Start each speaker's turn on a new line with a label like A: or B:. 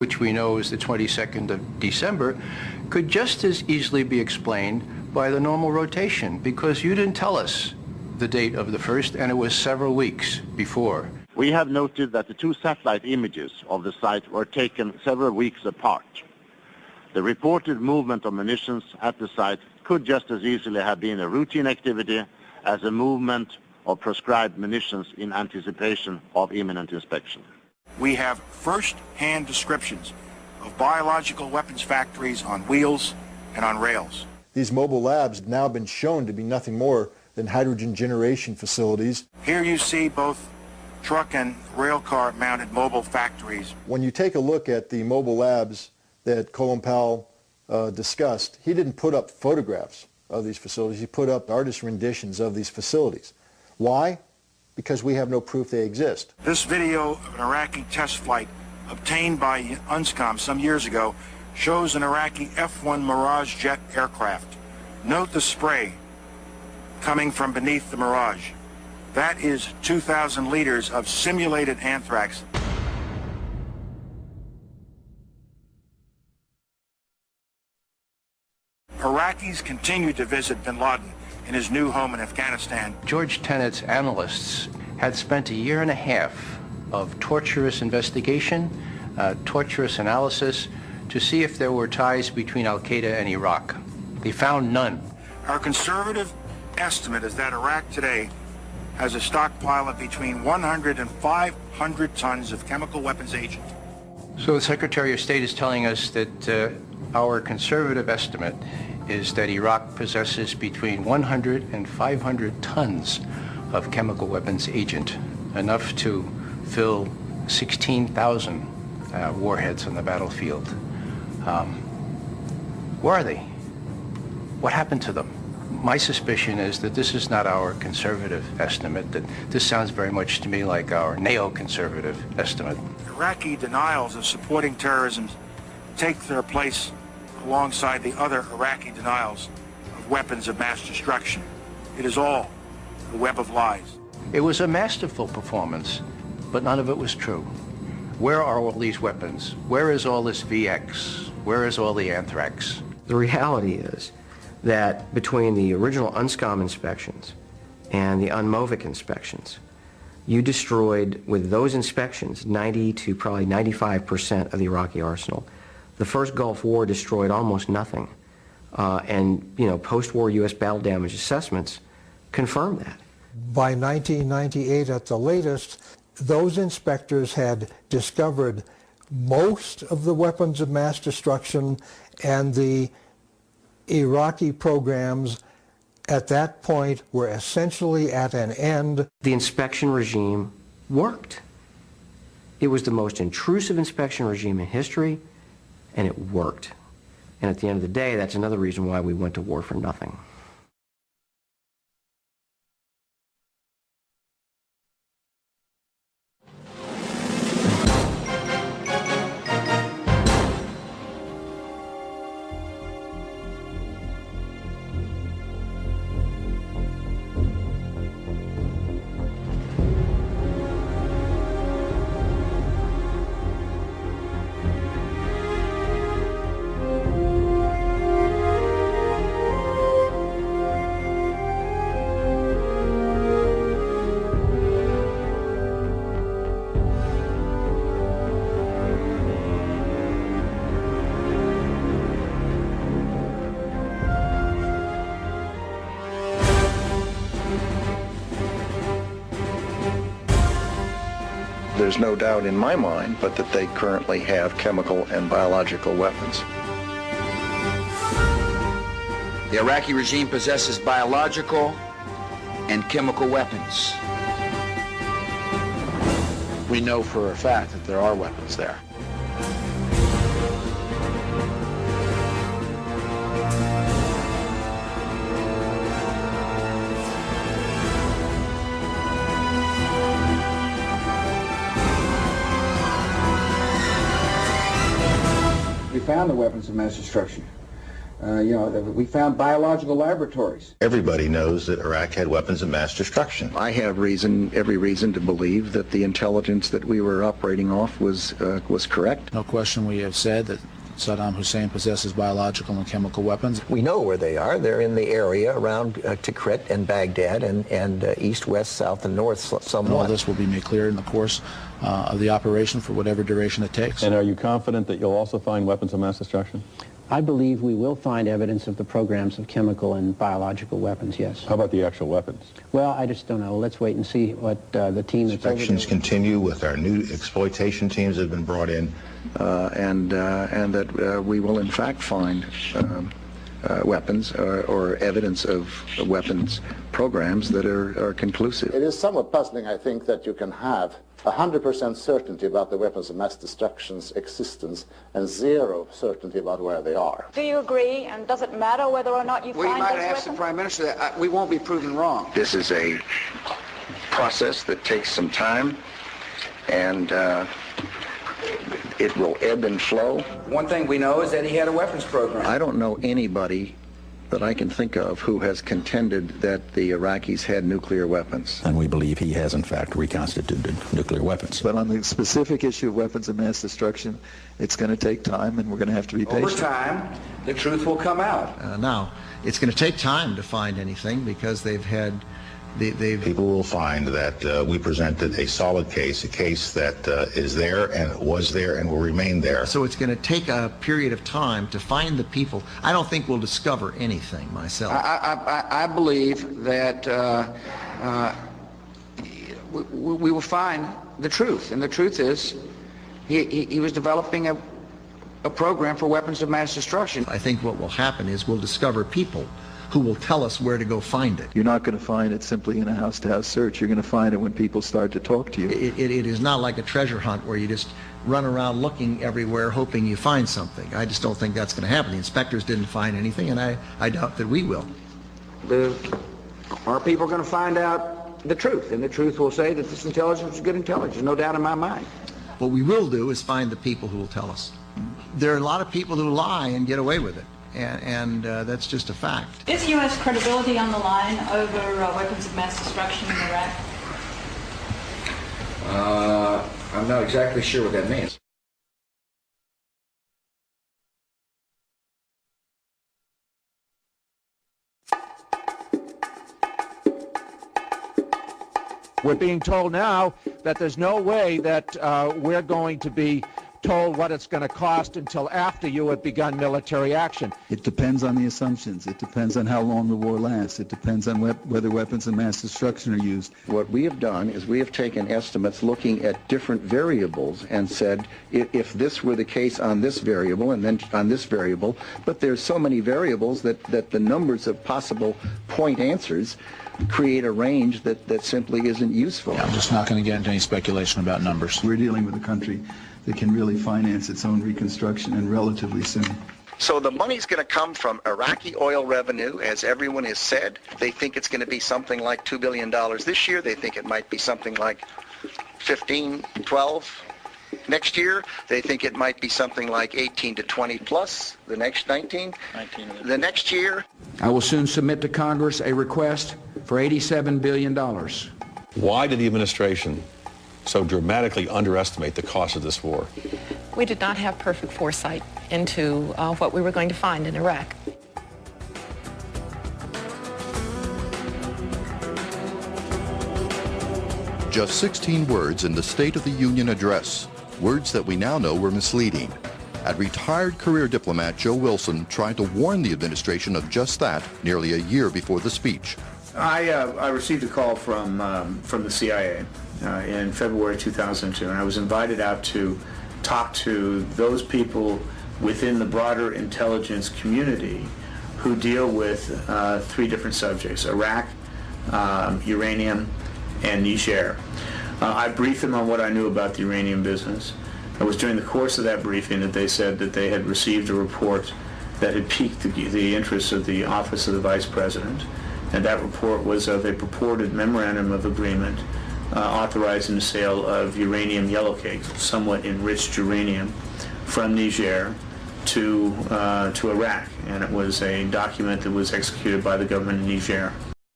A: which we know is the 22nd of December, could just as easily be explained by the normal rotation, because you didn't tell us the date of the first, and it was several weeks before.
B: We have noted that the two satellite images of the site were taken several weeks apart. The reported movement of munitions at the site could just as easily have been a routine activity as a movement of prescribed munitions in anticipation of imminent inspection.
C: We have first-hand descriptions of biological weapons factories on wheels and on rails.
D: These mobile labs have now been shown to be nothing more than hydrogen generation facilities.
C: Here you see both truck and rail car mounted mobile factories.
D: When you take a look at the mobile labs that Colin Powell discussed, he didn't put up photographs of these facilities, he put up artist renditions of these facilities. Why? Because we have no proof they exist.
C: This video of an Iraqi test flight obtained by UNSCOM some years ago shows an Iraqi F-1 Mirage jet aircraft. Note the spray coming from beneath the Mirage. That is 2,000 liters of simulated anthrax. Iraqis continue to visit bin Laden in his new home in Afghanistan.
A: George Tenet's analysts had spent a year and a half of torturous investigation, torturous analysis, to see if there were ties between Al-Qaeda and Iraq. They found none.
C: Our conservative estimate is that Iraq today has a stockpile of between 100 and 500 tons of chemical weapons agent.
A: So the Secretary of State is telling us that our conservative estimate is that Iraq possesses between 100 and 500 tons of chemical weapons agent, enough to fill 16,000 warheads on the battlefield. Where are they? What happened to them? My suspicion is that this is not our conservative estimate, that this sounds very much to me like our neoconservative estimate.
C: Iraqi denials of supporting terrorism take their place alongside the other Iraqi denials of weapons of mass destruction. It is all a web of lies.
A: It was a masterful performance, but none of it was true. Where are all these weapons? Where is all this VX? Where is all the anthrax?
E: The reality is that between the original UNSCOM inspections and the UNMOVIC inspections, you destroyed, with those inspections, 90 to probably 95% of the Iraqi arsenal. The first Gulf War destroyed almost nothing. And, you know, post-war U.S. battle damage assessments confirm that.
F: By 1998 at the latest, those inspectors had discovered most of the weapons of mass destruction, and the Iraqi programs at that point were essentially at an end.
E: The inspection regime worked. It was the most intrusive inspection regime in history, and it worked. And at the end of the day, that's another reason why we went to war for nothing.
G: There's no doubt in my mind but that they currently have chemical and biological weapons.
H: The Iraqi regime possesses biological and chemical weapons.
I: We know for a fact that there are weapons there.
J: We found the weapons of mass destruction. We found biological laboratories.
K: Everybody knows that Iraq had weapons of mass destruction.
G: I have every reason to believe that the intelligence that we were operating off was correct.
I: No question we have said that Saddam Hussein possesses biological and chemical weapons.
L: We know where they are. They're in the area around Tikrit and Baghdad and east, west, south, and north somewhat.
I: All this will be made clear in the course of the operation for whatever duration it takes.
M: And are you confident that you'll also find weapons of mass destruction?
N: I believe we will find evidence of the programs of chemical and biological weapons, yes.
M: How about the actual weapons?
N: Well, I just don't know. Let's wait and see what the team that's over there...
K: Inspections continue with our new exploitation teams that have been brought in.
G: And that we will in fact find weapons or evidence of weapons programs that are conclusive.
B: It is somewhat puzzling, I think, that you can have 100% certainty about the weapons of mass destruction's existence and zero certainty about where they are.
O: Do you agree, and does it matter whether or not you find those weapons?
H: We might ask the Prime Minister that. We won't be proven wrong.
G: This is a process that takes some time, and it will ebb and flow.
H: One thing we know is that he had a weapons program.
G: I don't know anybody that I can think of who has contended that the Iraqis had nuclear weapons.
P: And we believe he has, in fact, reconstituted nuclear weapons.
Q: But on the specific issue of weapons of mass destruction, it's going to take time, and we're going to have to be patient.
H: Over time, the truth will come out.
R: Now, it's going to take time to find anything because they've had...
K: People will find that we presented a solid case, a case that is there and was there and will remain there.
R: So it's going to take a period of time to find the people. I don't think we'll discover anything myself.
H: I believe that we will find the truth, and the truth is he was developing a program for weapons of mass destruction.
R: I think what will happen is we'll discover people who will tell us where to go find it.
Q: You're not going to find it simply in a house-to-house search. You're going to find it when people start to talk to you.
R: It is not like a treasure hunt where you just run around looking everywhere hoping you find something. I just don't think that's going to happen. The inspectors didn't find anything, and I doubt that we will.
H: Our people are going to find out the truth, and the truth will say that this intelligence is good intelligence, no doubt in my mind.
R: What we will do is find the people who will tell us. There are a lot of people who lie and get away with it. And that's just a fact.
O: Is U.S. credibility on the line over weapons of mass destruction in Iraq?
H: I'm not exactly sure what that means.
S: We're being told now that there's no way that we're going to be told what it's going to cost until after you have begun military action.
Q: It depends on the assumptions. It depends on how long the war lasts. It depends on whether weapons of mass destruction are used.
G: What we have done is we have taken estimates looking at different variables and said if this were the case on this variable and then on this variable, but there's so many variables that the numbers of possible point answers create a range that simply isn't useful.
I: Yeah, I'm just not going to get into any speculation about numbers.
Q: We're dealing with a country that can really finance its own reconstruction and relatively soon.
G: So the money's going to come from Iraqi oil revenue, as everyone has said. They think it's going to be something like $2 billion this year. They think it might be something like 15, 12 next year. They think it might be something like 18 to 20 plus the next 19. The next year.
H: I will soon submit to Congress a request for $87 billion.
M: Why did the administration so dramatically underestimate the cost of this war?
T: We did not have perfect foresight into what we were going to find in Iraq.
U: Just 16 words in the State of the Union address, words that we now know were misleading. And retired career diplomat Joe Wilson tried to warn the administration of just that nearly a year before the speech.
V: I received a call from the CIA in February 2002, and I was invited out to talk to those people within the broader intelligence community who deal with three different subjects: Iraq, uranium, and Niger. I briefed them on what I knew about the uranium business. It was during the course of that briefing that they said that they had received a report that had piqued the interest of the Office of the Vice President, and that report was of a purported memorandum of agreement authorizing the sale of uranium yellowcake, somewhat enriched uranium, from Niger to Iraq, and it was a document that was executed by the government of Niger.